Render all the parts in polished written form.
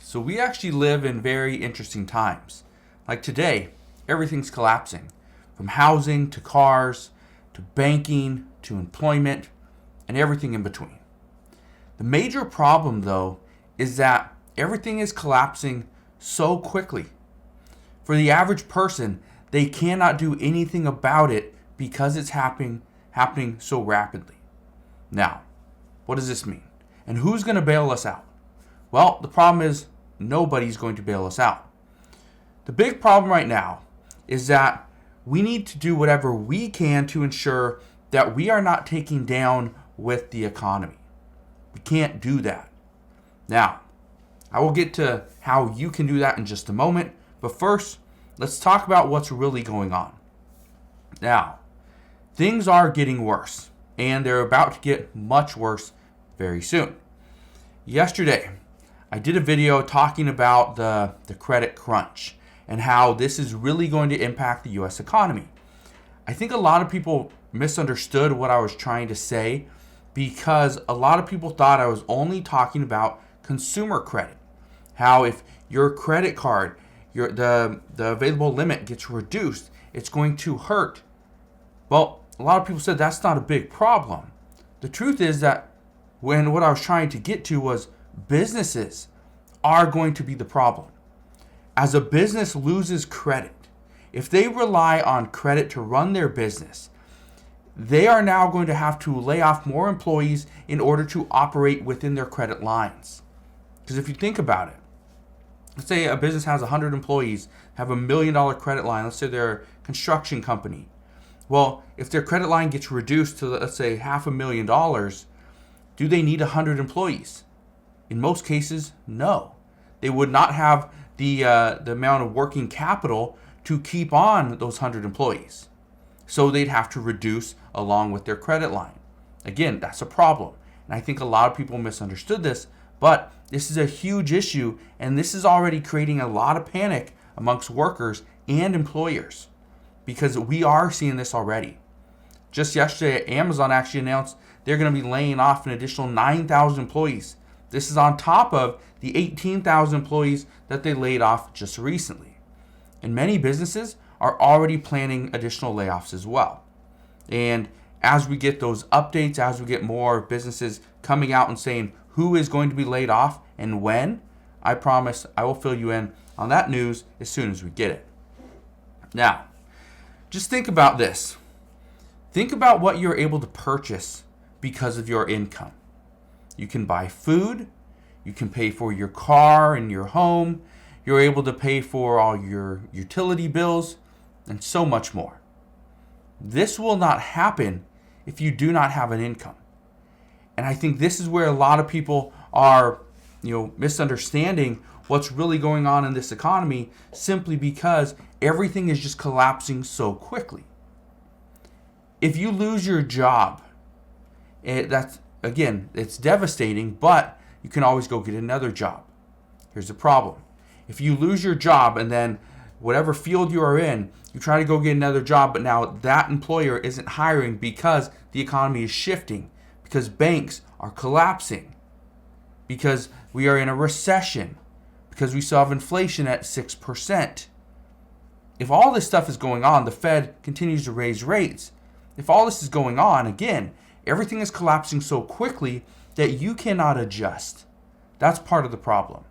So we actually live in very interesting times. Like today, everything's collapsing. From housing to cars to banking to employment and everything in between. The major problem though is that everything is collapsing so quickly. For the average person, they cannot do anything about it because it's happening so rapidly. Now, what does this mean? And who's going to bail us out? Well, the problem is nobody's going to bail us out. The big problem right now is that we need to do whatever we can to ensure that we are not taking down with the economy. We can't do that. Now, I will get to how you can do that in just a moment, but first, let's talk about what's really going on. Now, things are getting worse, and they're about to get much worse very soon. Yesterday, I did a video talking about the credit crunch and how this is really going to impact the U.S. economy. I think a lot of people misunderstood what I was trying to say because a lot of people thought I was only talking about consumer credit. How if your credit card, the available limit gets reduced, it's going to hurt. Well, a lot of people said that's not a big problem. The truth is that what I was trying to get to was businesses are going to be the problem. As a business loses credit, if they rely on credit to run their business, they are now going to have to lay off more employees in order to operate within their credit lines. Because if you think about it, let's say a business has 100 employees, have $1 million credit line. Let's say they're a construction company. Well, if their credit line gets reduced to, let's say, $500,000, do they need 100 employees? In most cases, no. They would not have the amount of working capital to keep on those 100 employees. So they'd have to reduce along with their credit line. Again, that's a problem. And I think a lot of people misunderstood this, but this is a huge issue, and this is already creating a lot of panic amongst workers and employers because we are seeing this already. Just yesterday, Amazon actually announced they're going to be laying off an additional 9,000 employees. This is on top of the 18,000 employees that they laid off just recently. And many businesses are already planning additional layoffs as well. And as we get those updates, as we get more businesses coming out and saying who is going to be laid off and when, I promise I will fill you in on that news as soon as we get it. Now, just think about this. Think about what you're able to purchase because of your income. You can buy food, you can pay for your car and your home, you're able to pay for all your utility bills, and so much more. This will not happen if you do not have an income. And I think this is where a lot of people are, misunderstanding what's really going on in this economy simply because everything is just collapsing so quickly. If you lose your job, it's devastating, but you can always go get another job. Here's the problem. If you lose your job and then whatever field you are in, you try to go get another job, but now that employer isn't hiring because the economy is shifting, because banks are collapsing, because we are in a recession, because we still have inflation at 6%. If all this stuff is going on, the Fed continues to raise rates. If all this is going on, again, everything is collapsing so quickly that you cannot adjust. That's part of the problem.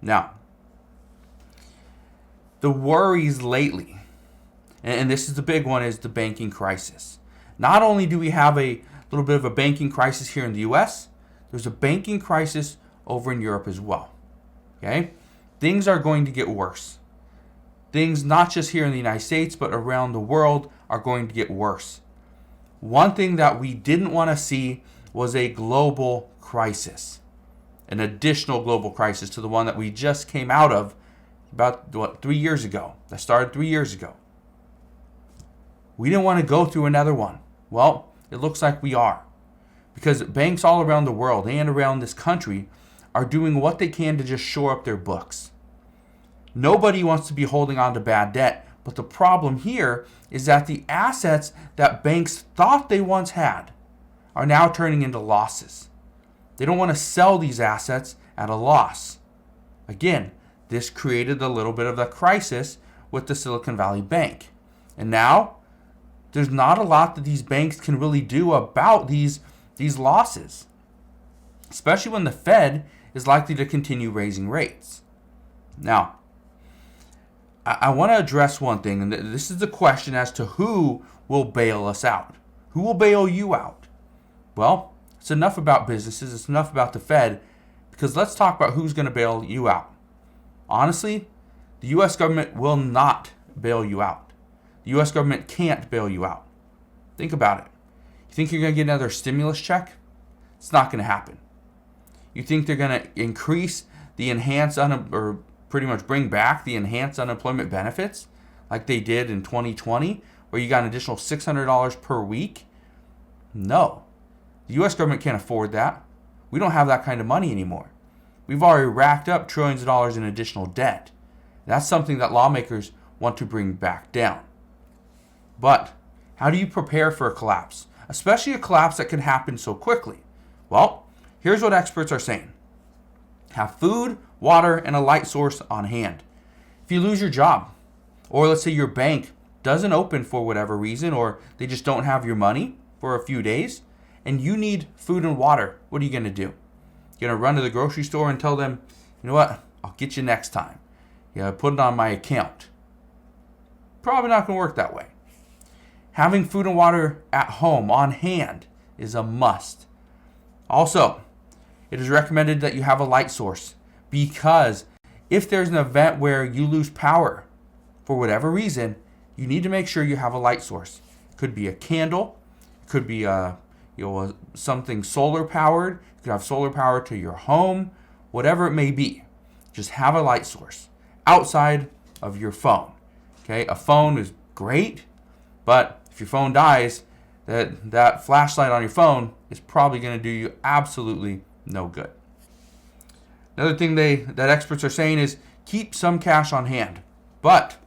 Now, the worries lately, and this is the big one, is the banking crisis. Not only do we have a little bit of a banking crisis here in the US, there's a banking crisis over in Europe as well. Okay? Things are going to get worse. Things not just here in the United States, but around the world are going to get worse. One thing that we didn't want to see was a global crisis, an additional global crisis to the one that we just came out of about 3 years ago. That started 3 years ago. We didn't want to go through another one. Well, it looks like we are, because banks all around the world and around this country are doing what they can to just shore up their books. Nobody wants to be holding on to bad debt, but the problem here is that the assets that banks thought they once had are now turning into losses. They don't want to sell these assets at a loss. Again, this created a little bit of the crisis with the Silicon Valley Bank. And now, there's not a lot that these banks can really do about these losses, especially when the Fed is likely to continue raising rates. Now, I want to address one thing, and this is the question as to who will bail us out. Who will bail you out? Well, it's enough about businesses, it's enough about the Fed, because let's talk about who's going to bail you out. Honestly, the U.S. government will not bail you out. The U.S. government can't bail you out. Think about it. You think you're going to get another stimulus check? It's not going to happen. You think they're going to increase the or pretty much bring back the enhanced unemployment benefits like they did in 2020, where you got an additional $600 per week? No. The U.S. government can't afford that. We don't have that kind of money anymore. We've already racked up trillions of dollars in additional debt. That's something that lawmakers want to bring back down. But how do you prepare for a collapse, especially a collapse that can happen so quickly? Well, here's what experts are saying. Have food, water, and a light source on hand. If you lose your job, or let's say your bank doesn't open for whatever reason, or they just don't have your money for a few days, and you need food and water, what are you going to do? You're going to run to the grocery store and tell them, you know what, I'll get you next time. Put it on my account. Probably not going to work that way. Having food and water at home on hand is a must. Also, it is recommended that you have a light source, because if there's an event where you lose power for whatever reason, you need to make sure you have a light source. It could be a candle, it could be something solar powered. You could have solar power to your home, whatever it may be. Just have a light source outside of your phone. Okay, a phone is great, but if your phone dies, that flashlight on your phone is probably going to do you absolutely no good. Another thing that experts are saying is keep some cash on hand, but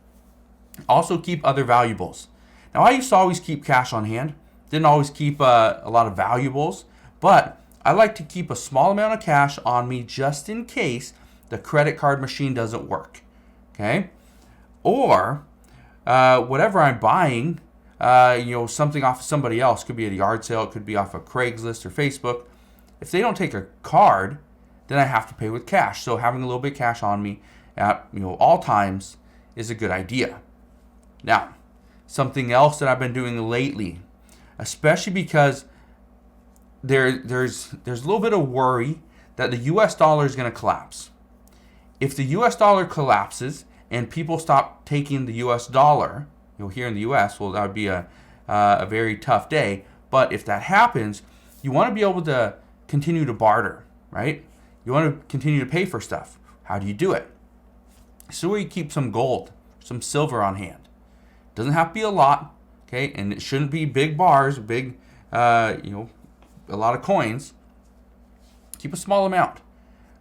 also keep other valuables. Now, I used to always keep cash on hand, didn't always keep a lot of valuables, but I like to keep a small amount of cash on me just in case the credit card machine doesn't work. Okay, or whatever I'm buying, something off of somebody else, could be at a yard sale, it could be off of Craigslist or Facebook. If they don't take a card, then I have to pay with cash. So having a little bit of cash on me at all times is a good idea. Now, something else that I've been doing lately, especially because there's a little bit of worry that the U.S. dollar is going to collapse. If the U.S. dollar collapses and people stop taking the U.S. dollar, here in the U.S., well, that would be a very tough day. But if that happens, you want to be able to continue to barter, right? You want to continue to pay for stuff. How do you do it? So where you keep some gold, some silver on hand. Doesn't have to be a lot, okay? And it shouldn't be big bars, a lot of coins. Keep a small amount,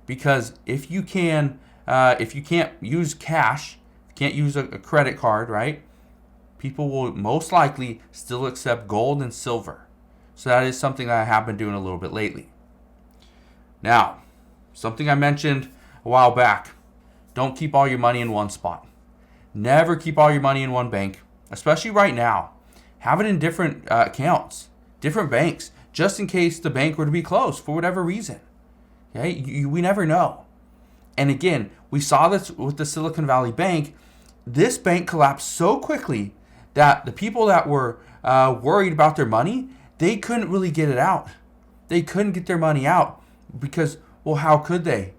because if you can't use cash, can't use a credit card, right? People will most likely still accept gold and silver. So that is something that I have been doing a little bit lately. Now, something I mentioned a while back, don't keep all your money in one spot. Never keep all your money in one bank, especially right now. Have it in different accounts, different banks, just in case the bank were to be closed for whatever reason. Okay, we never know. And again, we saw this with the Silicon Valley Bank. This bank collapsed so quickly that the people that were worried about their money, they couldn't really get it out. They couldn't get their money out because, well, how could they?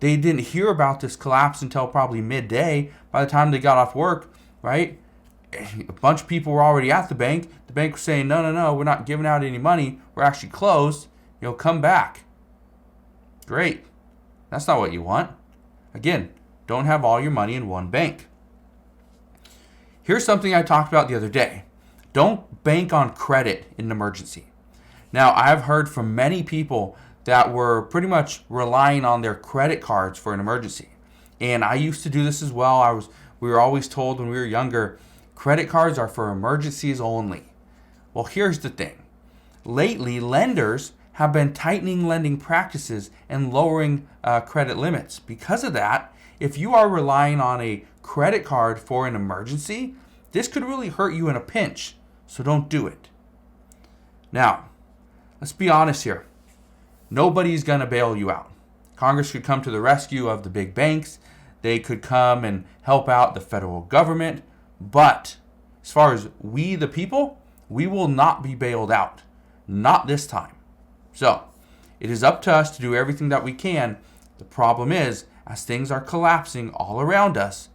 They didn't hear about this collapse until probably midday. By the time they got off work, right? A bunch of people were already at the bank. The bank was saying, no, we're not giving out any money. We're actually closed. Come back. Great. That's not what you want. Again, don't have all your money in one bank. Here's something I talked about the other day. Don't bank on credit in an emergency. Now, I've heard from many people that were pretty much relying on their credit cards for an emergency. And I used to do this as well. We were always told when we were younger, credit cards are for emergencies only. Well, here's the thing. Lately, lenders have been tightening lending practices and lowering credit limits. Because of that, if you are relying on a credit card for an emergency, this could really hurt you in a pinch, so don't do it. Now, let's be honest here. Nobody's going to bail you out. Congress could come to the rescue of the big banks. They could come and help out the federal government. But as far as we, the people, we will not be bailed out. Not this time. So, it is up to us to do everything that we can. The problem is, as things are collapsing all around us,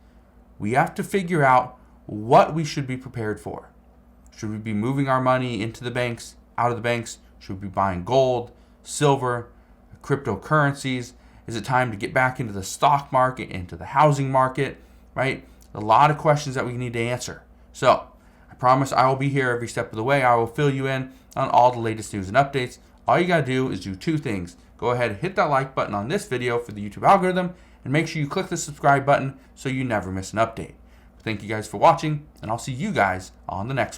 we have to figure out what we should be prepared for. Should we be moving our money into the banks, out of the banks? Should we be buying gold, silver, cryptocurrencies? Is it time to get back into the stock market, into the housing market, right? A lot of questions that we need to answer. So, I promise I will be here every step of the way. I will fill you in on all the latest news and updates. All you got to do is do two things. Go ahead and hit that like button on this video for the YouTube algorithm, and make sure you click the subscribe button so you never miss an update. Thank you guys for watching, and I'll see you guys on the next one.